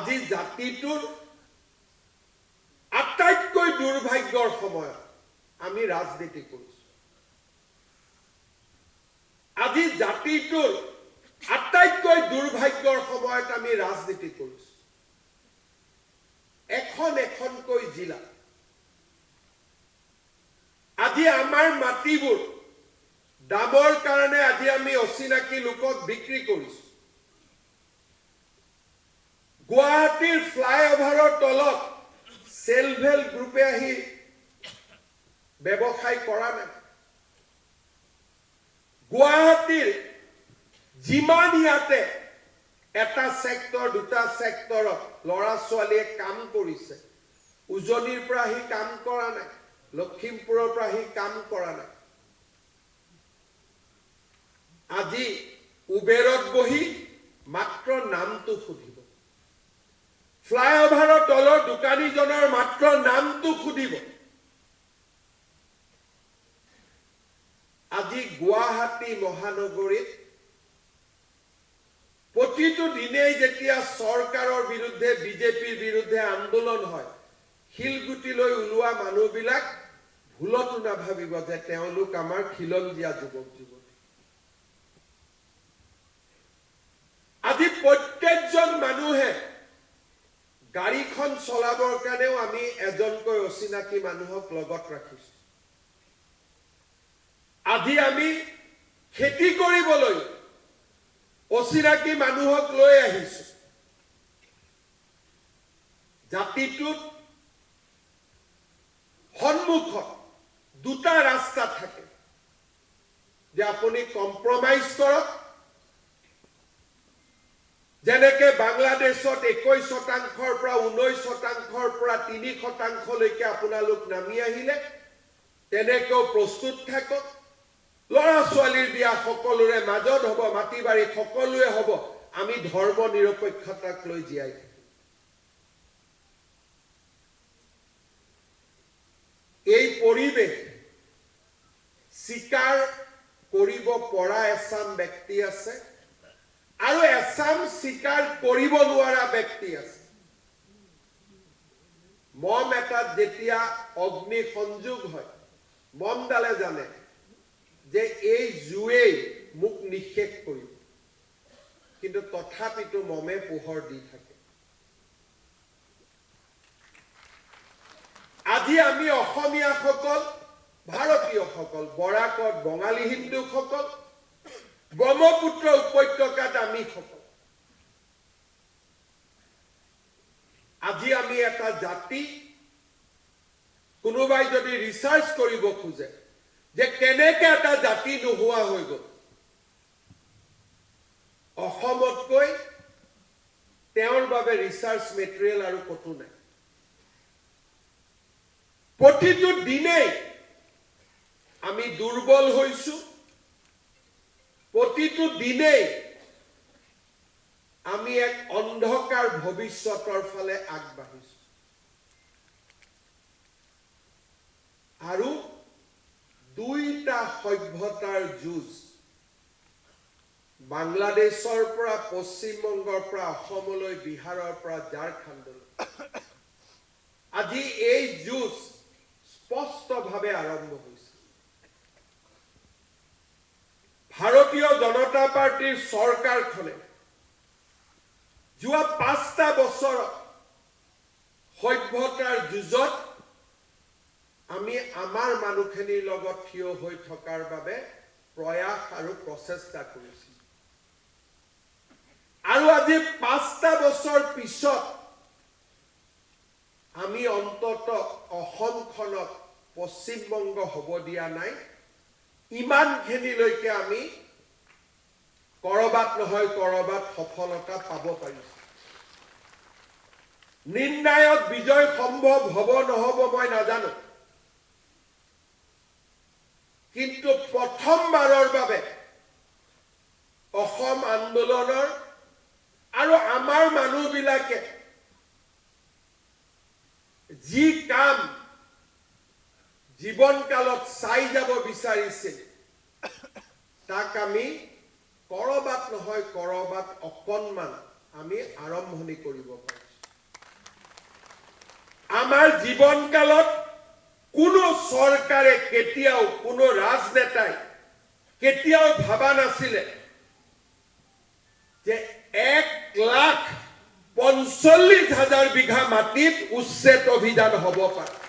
আজি জাতিটোৰ আটাইতকৈ দুৰ্ভাগ্যৰ সময়ত আমি ৰাজনীতি কৰিছো। আজি জাতিটোৰ আটাইতকৈ দুৰ্ভাগ্যৰ সময়ত আমি ৰাজনীতি কৰিছো। এখন এখনকৈ জিলা আজি আমাৰ মাটিবোৰ দামৰ কাৰণে আজি আমি অচিনাকি লোকক বিক্ৰী কৰিছো। গুৱাহাটীৰ ফ্লাইঅভাৰৰ তলত সেলফ হেল্প গ্ৰুপে আহি ব্যৱসায় কৰা নাই। গুৱাহাটীৰ যিমান ইয়াতে এটা সেক্টৰ দুটা সেক্টৰত ল'ৰা ছোৱালীয়ে কাম কৰিছে, উজনিৰ পৰা আহি কাম কৰা নাই, লখিমপুৰৰ পৰা আহি কাম কৰা নাই। আজি উবেৰত বহি মাত্ৰ নামটো সুধিব, ফ্লাইঅভাৰৰ তলৰ দোকানীজনৰ মাত্ৰ নামটো সুধিব। আজি গুৱাহাটী মহানগৰীত প্ৰতিটো দিনেই যেতিয়া চৰকাৰৰ বিৰুদ্ধে বিজেপিৰ বিৰুদ্ধে আন্দোলন হয়, শিলগুটিলৈ ওলোৱা মানুহবিলাক ভুলতো নাভাবিব যে তেওঁলোক আমাৰ খিলঞ্জীয়া যুৱক যুৱতী। আজি প্ৰত্যেকজন মানুহে গাড়ীখন চলাবৰ কাৰণেও আমি এজনকৈ অচিনাকি মানুহক লগত ৰাখিছো। আজি আমি খেতি কৰিবলৈ অচিনাকি মানুহক লৈ আহিছো। জাতিটোত সন্মুখত দুটা ৰাস্তা থাকে যে আপুনি কম্প্ৰমাইজ কৰক, যেনেকে বাংলাদেশত 21% পৰা 19% পৰা 3% আপোনালোক নামি আহিলে, তেনেকেও প্ৰস্তুত থাকক। ল'ৰা ছোৱালীৰ বিয়া সকলোৰে মাজত হ'ব, মাটি বাৰী সকলোৱে হ'ব। আমি ধৰ্ম নিৰপেক্ষতাক লৈ জীয়াই থাকিম। এই পৰিৱেশ স্বীকাৰ কৰিব পৰা এচাম ব্যক্তি আছে আৰু এচাম স্বীকাৰ কৰিব নোৱাৰা ব্যক্তি আছে। মম এটাত যেতিয়া অগ্নি সংযোগ হয়, মমডালে জানে যে এই জুৱেই মোক নিঃশেষ কৰিব, কিন্তু তথাপিতো মমে পোহৰ দি থাকে। আজি আমি অসমীয়াসকল, ভাৰতীয়সকল, বৰাকত বঙালী হিন্দুসকল, ব্ৰহ্মপুত্ৰ উপত্যকাত আমি সকল, আজি আমি এটা জাতি। কোনোবাই যদি ৰিচাৰ্চ কৰিব খোজে যে কেনেকে এটা জাতি নোহোৱা হৈ গ'ল, অসমতকৈ তেওঁৰ বাবে ৰিচাৰ্চ মেটেৰিয়েল আৰু কতো নাই। প্ৰতিটো দিনেই আমি দুৰ্বল হৈছো, প্ৰতিটো দিনেই আমি এক অন্ধকাৰ ভৱিষ্যতৰ ফালে আগবাঢ়িছো। আৰু দুইটা সভ্যতাৰ যুঁজ, বাংলাদেশৰ পৰা পশ্চিমবংগৰ পৰা অসমলৈ, বিহাৰৰ পৰা ঝাৰখণ্ডলৈ, আজি এই যুঁজ স্পষ্টভাৱে আৰম্ভ হৈছে। ভাৰতীয় জনতা পাৰ্টিৰ চৰকাৰখনে যোৱা 5টা বছৰত সভ্যতাৰ যুঁজত আমি আমাৰ মানুহখিনিৰ লগত থিয় হৈ থকাৰ বাবে প্ৰয়াস আৰু প্ৰচেষ্টা কৰিছো। আৰু আজি 5টা বছৰ পিছত আমি অন্তত অসমখনক পশ্চিমবংগ হ'ব দিয়া নাই। ইমানখিনিলৈকে আমি কৰবাত নহয় কৰবাত সফলতা পাব পাৰিছো। নিৰ্ণায়ক বিজয় সম্ভৱ হ'ব নহ'ব মই নাজানো, কিন্তু প্ৰথমবাৰৰ বাবে অসম আন্দোলনৰ আৰু আমাৰ মানুহবিলাকে যি কাম জীৱনকালত চাই যাব বিচাৰিছিল, তাক আমি কৰবাত নহয় কৰবাত অকণমান আমি আৰম্ভণি কৰিব পাৰিছো। আমাৰ জীৱনকালত কোনো চৰকাৰে কেতিয়াও কোনো ৰাজনেতাই কেতিয়াও ভাবা নাছিলে যে 1,45,000 বিঘা মাটিত উচ্ছেদ অভিযান হ'ব পাৰে।